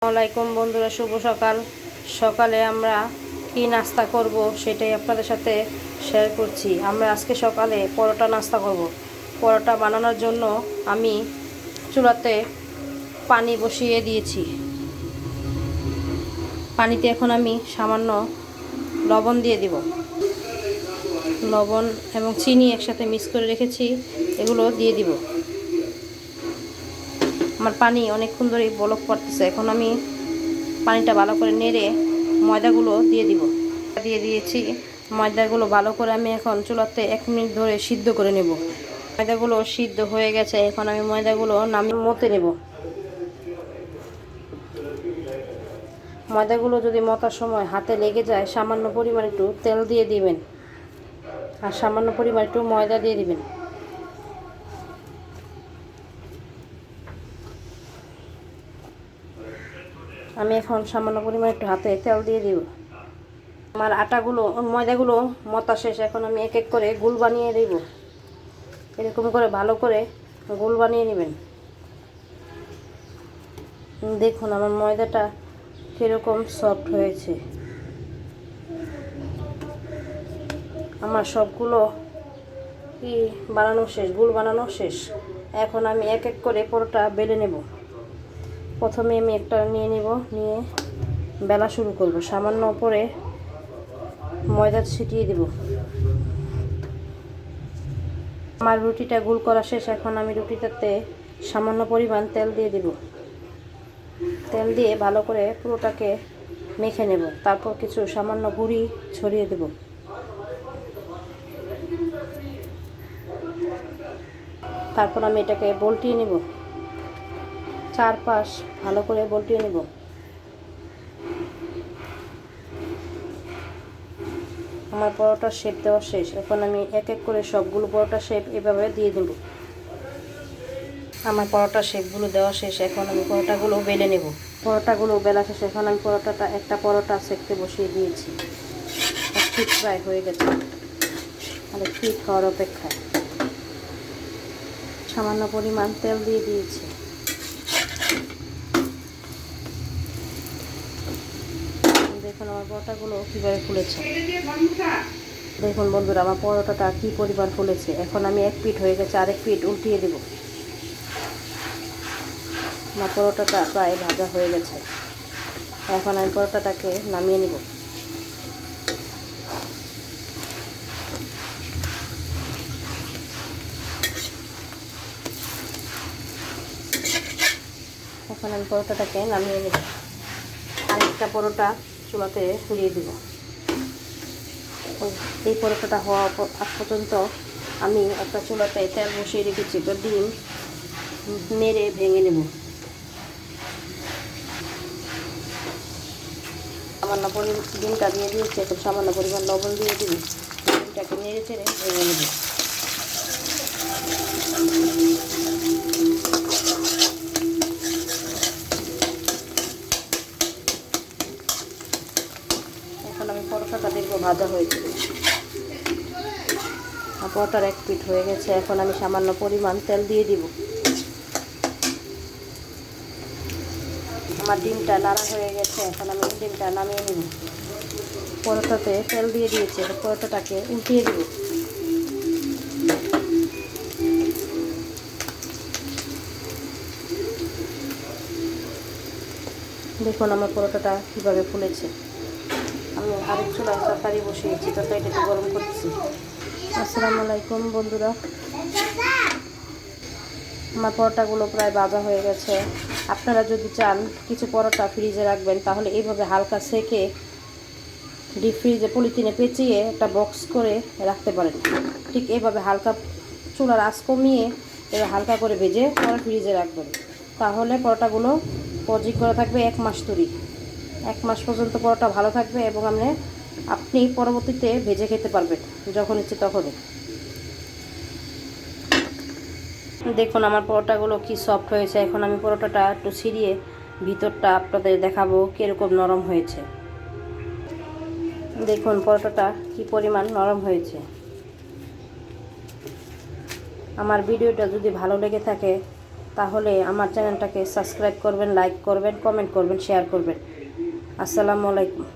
আসসালামাইকুম বন্ধুরা, শুভ সকাল। সকালে আমরা কি নাস্তা করব সেটাই আপনাদের সাথে শেয়ার করছি। আমরা আজকে সকালে পরোটা নাস্তা করব। পরোটা বানানোর জন্য আমি চুলাতে পানি বসিয়ে দিয়েছি। পানিতে এখন আমি সামান্য লবণ দিয়ে দিব। লবণ এবং চিনি একসাথে মিক্স করে রেখেছি, এগুলো দিয়ে দিব। আমার পানি অনেকক্ষণ ধরেই বলক পড়তেছে। এখন আমি পানিটা ভালো করে নেড়ে ময়দাগুলো দিয়ে দিব। দিয়ে দিয়েছি ময়দাগুলো ভালো করে আমি এখন চুলাতে 1 মিনিট ধরে সিদ্ধ করে নেব। ময়দাগুলো সিদ্ধ হয়ে গেছে, এখন আমি ময়দাগুলো নামিয়ে মতে নেব। ময়দাগুলো যদি মতার সময় হাতে লেগে যায়, সামান্য পরিমাণ একটু তেল দিয়ে দিবেন আর সামান্য পরিমাণ একটু ময়দা দিয়ে দিবেন। আমি এখন সামান্য পরিমাণ একটু হাতে তেল দিয়ে দিব। আমার ময়দাগুলো মতা শেষ। এখন আমি এক এক করে গোল বানিয়ে দেব। এরকম করে ভালো করে গোল বানিয়ে নেবেন। দেখুন আমার ময়দাটা কীরকম সফট হয়েছে। আমার সবগুলো বানানো শেষ, গোল বানানো শেষ। এখন আমি এক এক করে পরোটা বেলে নেব। প্রথমে আমি একটা নিয়ে নেব, নিয়ে বেলা শুরু করব। সামান্য উপরে ময়দা ছিটিয়ে দেব। আমার রুটিটা গোল করা শেষ। এখন আমি রুটিটাতে সামান্য পরিমাণ তেল দিয়ে দেব। তেল দিয়ে ভালো করে পুরোটাকে মেখে নেব। তারপর কিছু সামান্য গুঁড়ি ছড়িয়ে দেব। তারপর আমি এটাকে বলটিয়ে নেব। চারপাশ ভালো করে বলটিয়ে নেব। আমার পরোটার শেপ দেওয়া শেষ। এখন আমি এক এক করে সবগুলো পরোটার শেপ এভাবে দিয়ে দেব। আমার পরোটার শেপগুলো দেওয়া শেষ। এখন আমি পরোটাগুলো বেলে নেব। পরোটাগুলো বেলা শেষ। এখন আমি একটা পরোটা সেঁকতে বসিয়ে দিয়েছি। এক পিঠ প্রায় হয়ে গেছে, আর এক পিঠ হওয়ার অপেক্ষায়। সামান্য পরিমাণ তেল দিয়ে দিয়েছি। দেখুন আমার পরোটাগুলো কীভাবে ফুলেছে। দেখুন বন্ধুরা, আমার পরোটাটা কী পরিমাণ ফুলেছে। এখন আমি এক পিঠ হয়ে গেছে, আরেক পিঠ উল্টিয়ে দেব। আমার পরোটাটা প্রায় ভাজা হয়ে গেছে। এখন আমি পরোটাটাকে নামিয়ে নেব। এখন আমি পরোটাটাকে নামিয়ে নেব। আরেকটা পরোটা চুলাতে দিয়ে দেব। এই পরোটাটা হওয়া আগ পর্যন্ত আমি একটা চুলাতে তেল বসিয়ে রেখেছি। তো ডিম নেড়ে ভেঙে নেব। সামান্য ডিমটা দিয়ে দিয়েছি। এখন সামান্য পরিমাণ লবণ দিয়ে দিব। ডিমটাকে নেড়ে চেড়ে ভেঙে নেব। এখন আমি পরোটাটা দেখবো ভাজা হয়েছে। পরোটার এক পিঠ হয়ে গেছে। এখন আমি সামান্য পরিমাণ তেল দিয়ে দিব। আমার ডিমটা নাড়া হয়ে গেছে। এখন আমি ডিমটা নামিয়ে নেব। পরোটাতে তেল দিয়ে দিয়েছি। পরোটাটাকে উল্টিয়ে দেব। দেখুন আমার পরোটাটা কীভাবে ফুলেছে। আমি আরেক চুলায় তরকারি বসিয়েছি, তরকারিটাকে গরম করছি। আসসালামু আলাইকুম বন্ধুরা, আমার পরোটাগুলো প্রায় ভাজা হয়ে গেছে। আপনারা যদি চান কিছু পরোটা ফ্রিজে রাখবেন, তাহলে এইভাবে হালকা সেকে ডিপ ফ্রিজে পলিথিনে পেঁচিয়ে একটা বক্স করে রাখতে পারেন। ঠিক এইভাবে হালকা চুলার আঁচ কমিয়ে এবার হালকা করে ভেজে পরে ফ্রিজে রাখবেন। তাহলে পরোটাগুলো পজিক করা থাকবে 1 মাস ধরে। 1 মাস পর্যন্ত পরোটা ভালো থাকবে এবং আপনি পরবর্তীতে ভেজে খেতে পারবেন যখন ইচ্ছে তখনই। দেখুন আমার পরোটাগুলো কি সফট হয়েছে। এখন আমি পরোটাটা একটু ছিঁড়িয়ে ভিতরটা আপনাদের দেখাবো কীরকম নরম হয়েছে। দেখুন পরোটাটা কি পরিমাণ নরম হয়েছে। আমার ভিডিওটা যদি ভালো লেগে থাকে তাহলে আমার চ্যানেলটাকে সাবস্ক্রাইব করবেন, লাইক করবেন, কমেন্ট করবেন, শেয়ার করবেন। আসসালামু আলাইকুম।